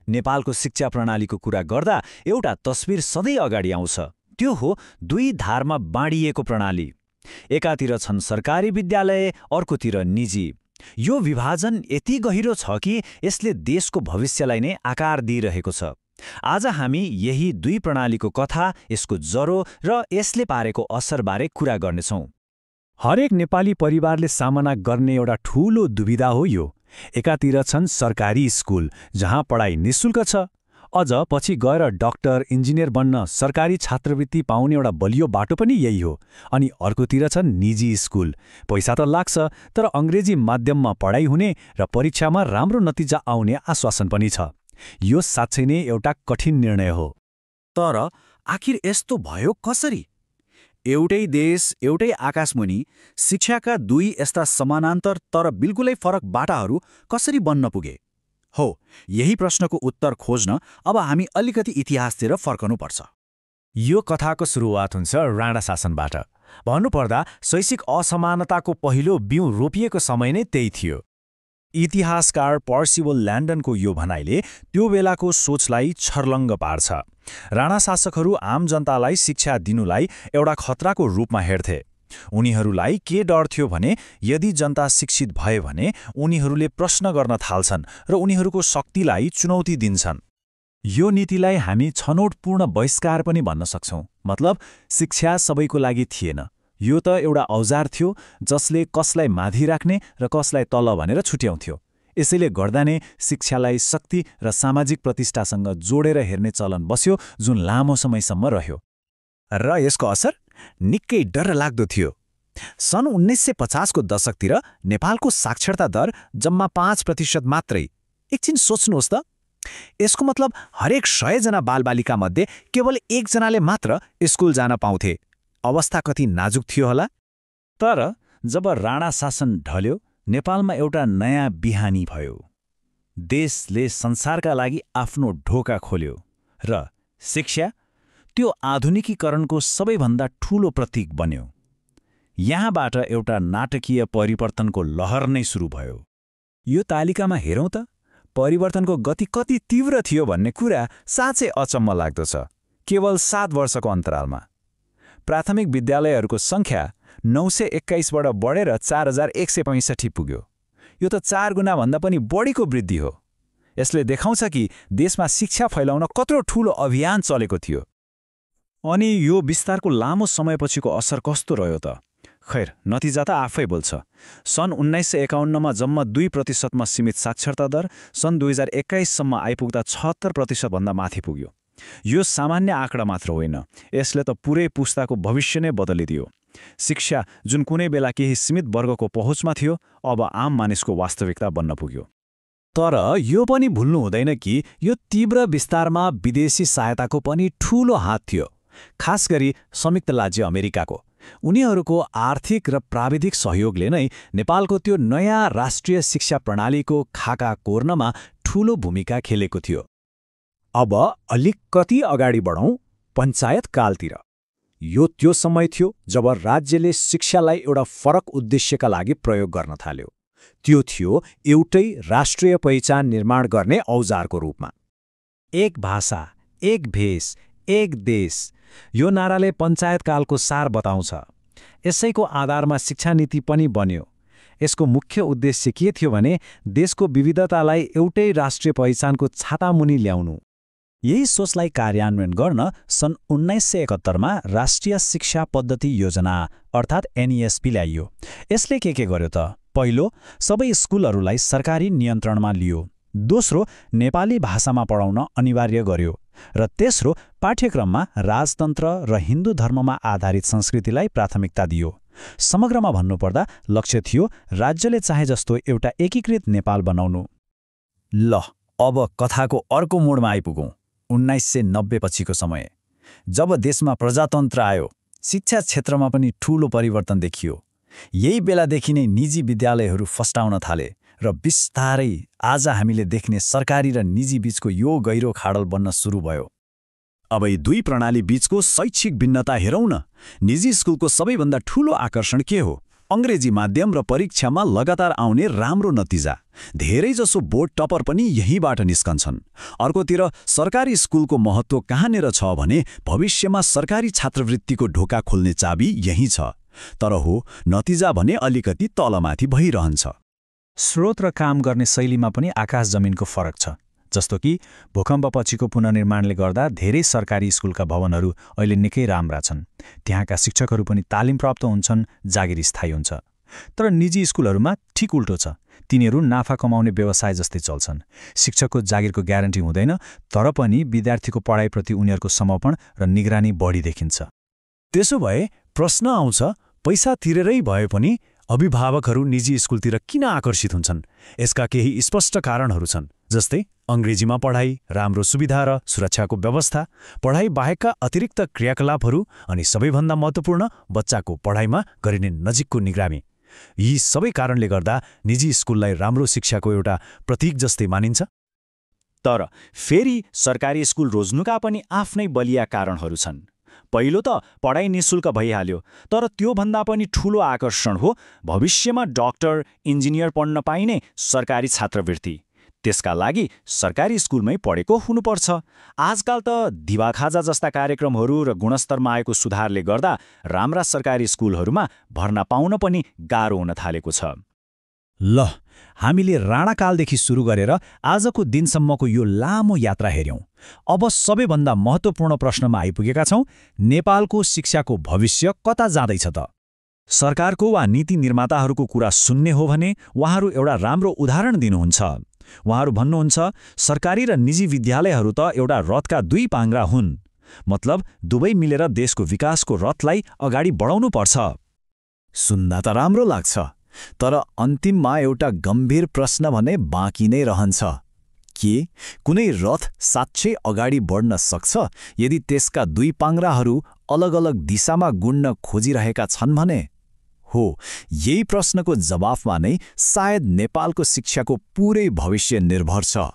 नेपालको शिक्षा प्रणालीको कुरा गर्दा एउटा तस्बिर सधैँ अगाडि आउँछ। त्यो हो दुई धारमा बाँडिएको प्रणाली। एकातिर छन् सरकारी विद्यालय, अर्कोतिर निजी। यो विभाजन यति गहिरो छ कि यसले देशको भविष्यलाई नै आकार दिइरहेको छ। आज हामी यही दुई प्रणालीको कथा, यसको जरो र यसले पारेको असरबारे कुरा गर्नेछौँ। हरेक नेपाली परिवारले सामना गर्ने एउटा ठूलो दुविधा हो यो। एकातिर छन् सरकारी स्कुल जहाँ पढाइ निशुल्क छ, अझ पछि गएर डाक्टर, इन्जिनियर बन्न सरकारी छात्रवृत्ति पाउने एउटा बलियो बाटो पनि यही हो। अनि अर्कोतिर छन् निजी स्कुल। पैसा त लाग्छ, तर अङ्ग्रेजी माध्यममा पढाइ हुने र परीक्षामा राम्रो नतिजा आउने आश्वासन पनि छ। यो साँच्चै नै एउटा कठिन निर्णय हो। तर आखिर यस्तो भयो कसरी? एउटै देश, एउटै आकाशमुनि शिक्षाका दुई यस्ता समानान्तर तर बिल्कुलै फरक बाटाहरू कसरी बन्न पुगे? हो, यही प्रश्नको उत्तर खोज्न अब हामी अलिकति इतिहासतिर फर्कनुपर्छ। यो कथाको सुरुवात हुन्छ राणा शासनबाट। भन्नुपर्दा शैक्षिक असमानताको पहिलो बिउ रोपिएको समय नै त्यही थियो। इतिहासकार पर्सिबल ल्यान्डनको यो भनाइले त्यो बेलाको सोचलाई छर्लङ्ग पार्छ। राणा शासकहरू आम जनतालाई शिक्षा दिनुलाई एउटा खतराको रूपमा हेर्थे। उनीहरूलाई के डर थियो भने यदि जनता शिक्षित भए भने उनीहरूले प्रश्न गर्न थाल्छन् र उनीहरूको शक्तिलाई चुनौती दिन्छन्। यो नीतिलाई हामी छनौटपूर्ण बहिष्कार पनि भन्न सक्छौँ। मतलब शिक्षा सबैको लागि थिएन। यो त एउटा औजार थियो जसले कसलाई माथि राख्ने र कसलाई तल भनेर छुट्याउँथ्यो। यसैले गर्दा नै शिक्षालाई शक्ति र सामाजिक प्रतिष्ठासँग जोडेर हेर्ने चलन बस्यो, जुन लामो समयसम्म रह्यो। र यसको असर निकै डरलाग्दो थियो। सन् 1950 को दशकतिर नेपालको साक्षरता दर जम्मा 5% मात्रै। एकछिन सोच्नुहोस् त, यसको मतलब हरेक 100 जना बालबालिका मध्ये केवल 1 जनाले मात्र स्कुल जान पाउँथे। अवस्था कति नाजुक थियो होला। तर जब राणा शासन ढल्यो, नेपालमा एउटा नयाँ बिहानी भयो। देशले संसारका लागि आफ्नो ढोका खोल्यो र शिक्षा त्यो आधुनिकीकरणको सबैभन्दा ठूलो प्रतीक बन्यो। यहाँबाट एउटा नाटकीय परिवर्तनको लहर नै सुरु भयो। यो तालिकामा हेरौँ त, परिवर्तनको गति कति तीव्र थियो भन्ने कुरा साँच्चै अचम्म लाग्दो छ। केवल 7 वर्षको अन्तरालमा प्राथमिक विद्यालयहरूको सङ्ख्या 921बाट बढेर 4165 पुग्यो। यो त 4 गुणाभन्दा पनि बढीको वृद्धि हो। यसले देखाउँछ कि देशमा शिक्षा फैलाउन कत्रो ठूलो अभियान चलेको थियो। अनि यो विस्तारको लामो समयपछिको असर कस्तो रह्यो त? खैर, नतिजा त आफै बोल्छ। सन् 1951मा जम्मा 2% सीमित साक्षरता दर सन् 2021 सम्म आइपुग्दा 76% भन्दा माथि पुग्यो। यो सामान्य आँकडा मात्र होइन, यसले त पुरै पुस्ताको भविष्य नै बदलिदियो। शिक्षा जुन कुनै बेला केही सीमित वर्गको पहुँचमा थियो, अब आम मानिसको वास्तविकता बन्न पुग्यो। तर यो पनि भुल्नु हुँदैन कि यो तीव्र विस्तारमा विदेशी सहायताको पनि ठूलो हात थियो, खास गरी संयुक्त राज्य अमेरिकाको। उनीहरूको आर्थिक र प्राविधिक सहयोगले नै नेपालको त्यो नयाँ राष्ट्रिय शिक्षा प्रणालीको खाका कोर्नमा ठूलो भूमिका खेलेको थियो। अब अलिकति अगाडि बढौँ, पञ्चायत कालतिर। यो त्यो समय थियो जब राज्यले शिक्षालाई एउटा फरक उद्देश्यका लागि प्रयोग गर्न थाल्यो। त्यो थियो एउटै राष्ट्रिय पहिचान निर्माण गर्ने औजारको रूपमा। एक भाषा, एक भेष, एक देश, यो नाराले पञ्चायतकालको सार बताउँछ। यसैको आधारमा शिक्षा नीति पनि बन्यो। यसको मुख्य उद्देश्य के थियो भने देशको विविधतालाई एउटै राष्ट्रिय पहिचानको छातामुनि ल्याउनु। यही सोचलाई कार्यान्वयन गर्न सन् 1971मा राष्ट्रिय शिक्षा पद्धति योजना अर्थात् NESP ल्याइयो। यसले के गर्यो त? पहिलो, सबै स्कुलहरूलाई सरकारी नियन्त्रणमा लियो। दोस्रो, नेपाली भाषामा पढाउन अनिवार्य गर्यो। र तेस्रो, पाठ्यक्रममा राजतन्त्र र हिन्दू धर्ममा आधारित संस्कृतिलाई प्राथमिकता दियो। समग्रमा भन्नुपर्दा लक्ष्य थियो राज्यले चाहे जस्तो एउटा एकीकृत नेपाल बनाउनु। ल, अब कथाको अर्को मोडमा आइपुगौँ। 1990 पछिको समय, जब देशमा प्रजातन्त्र आयो, शिक्षा क्षेत्रमा पनि ठूलो परिवर्तन देखियो। यही बेलादेखि नै निजी विद्यालयहरू फस्टाउन थाले र बिस्तारै आज हामीले देख्ने सरकारी र निजी बीचको यो गहिरो खाडल बन्न सुरु भयो। अब यी दुई प्रणाली बीचको शैक्षिक भिन्नता हेरौँ न। निजी स्कुलको सबैभन्दा ठूलो आकर्षण के हो? अङ्ग्रेजी माध्यम र परीक्षामा लगातार आउने राम्रो नतिजा। धेरैजसो बोर्ड टपर पनि यहीँबाट निस्कन्छन्। अर्कोतिर सरकारी स्कुलको महत्त्व कहाँनिर छ भने भविष्यमा सरकारी छात्रवृत्तिको ढोका खोल्ने चाबी यही छ। तर हो, नतिजा भने अलिकति तलमाथि भइरहन्छ। स्रोत र काम गर्ने शैलीमा पनि आकाश जमिनको फरक छ। जस्तो कि भूकम्पपछिको पुनर्निर्माणले गर्दा धेरै सरकारी स्कुलका भवनहरू अहिले निकै राम्रा छन्। त्यहाँका शिक्षकहरू पनि तालिम प्राप्त हुन्छन्, जागिर स्थायी हुन्छ। तर निजी स्कुलहरूमा ठिक उल्टो छ। तिनीहरू नाफा कमाउने व्यवसाय जस्तै चल्छन्। शिक्षकको जागिरको ग्यारेन्टी हुँदैन, तर पनि विद्यार्थीको पढाइप्रति उनीहरूको समर्पण र निगरानी बढी देखिन्छ। त्यसो भए प्रश्न आउँछ, पैसा तिरेरै भए पनि अभिभावकहरू निजी स्कुलतिर किन आकर्षित हुन्छन्? यसका केही स्पष्ट कारणहरू छन्, जस्तै अङ्ग्रेजीमा पढाइ, राम्रो सुविधा र सुरक्षाको व्यवस्था, पढाइ बाहेकका अतिरिक्त क्रियाकलापहरू, अनि सबैभन्दा महत्त्वपूर्ण बच्चाको पढाइमा गरिने नजिकको निगरानी। यी सबै कारणले गर्दा निजी स्कुललाई राम्रो शिक्षाको एउटा प्रतीक जस्तै मानिन्छ। तर फेरि सरकारी स्कुल रोज्नुका पनि आफ्नै बलिया कारणहरू छन्। पहिलो त पढाइ निशुल्क भइहाल्यो, तर त्योभन्दा पनि ठूलो आकर्षण हो भविष्यमा डाक्टर, इन्जिनियर पढ्न पाइने सरकारी छात्रवृत्ति। त्यसका लागि सरकारी स्कुलमै पढेको हुनुपर्छ। आजकाल त दिवाखाजा जस्ता कार्यक्रमहरू र गुणस्तरमा आएको सुधारले गर्दा राम्रा सरकारी स्कुलहरूमा भर्ना पाउन पनि गाह्रो हुन थालेको छ। ल, हामीले राणाकालदेखि सुरु गरेर आजको दिनसम्मको यो लामो यात्रा हेर्यौं। अब सबैभन्दा महत्त्वपूर्ण प्रश्नमा आइपुगेका छौं, नेपालको शिक्षाको भविष्य कता जाँदैछ त? सरकारको वा नीति निर्माताहरूको कुरा सुन्ने हो भने उहाँहरू एउटा राम्रो उदाहरण दिनुहुन्छ। उहाँहरू भन्नुहुन्छ, सरकारी र निजी विद्यालयहरू त एउटा रथका दुई पाङ्ग्रा हुन्। मतलब दुवै मिलेर देशको विकासको रथलाई अगाडि बढाउनुपर्छ। सुन्दा त राम्रो लाग्छ, तर अन्तिममा एउटा गम्भीर प्रश्न भने बाँकी नै रहन्छ। के कुनै रथ साँच्चै अगाडि बढ्न सक्छ यदि त्यसका दुई पाङ्ग्राहरू अलग अलग दिशामा गुड्न खोजिरहेका छन् भने? हो, यही प्रश्नको जवाफमा नै सायद नेपालको शिक्षाको पुरै भविष्य निर्भर छ।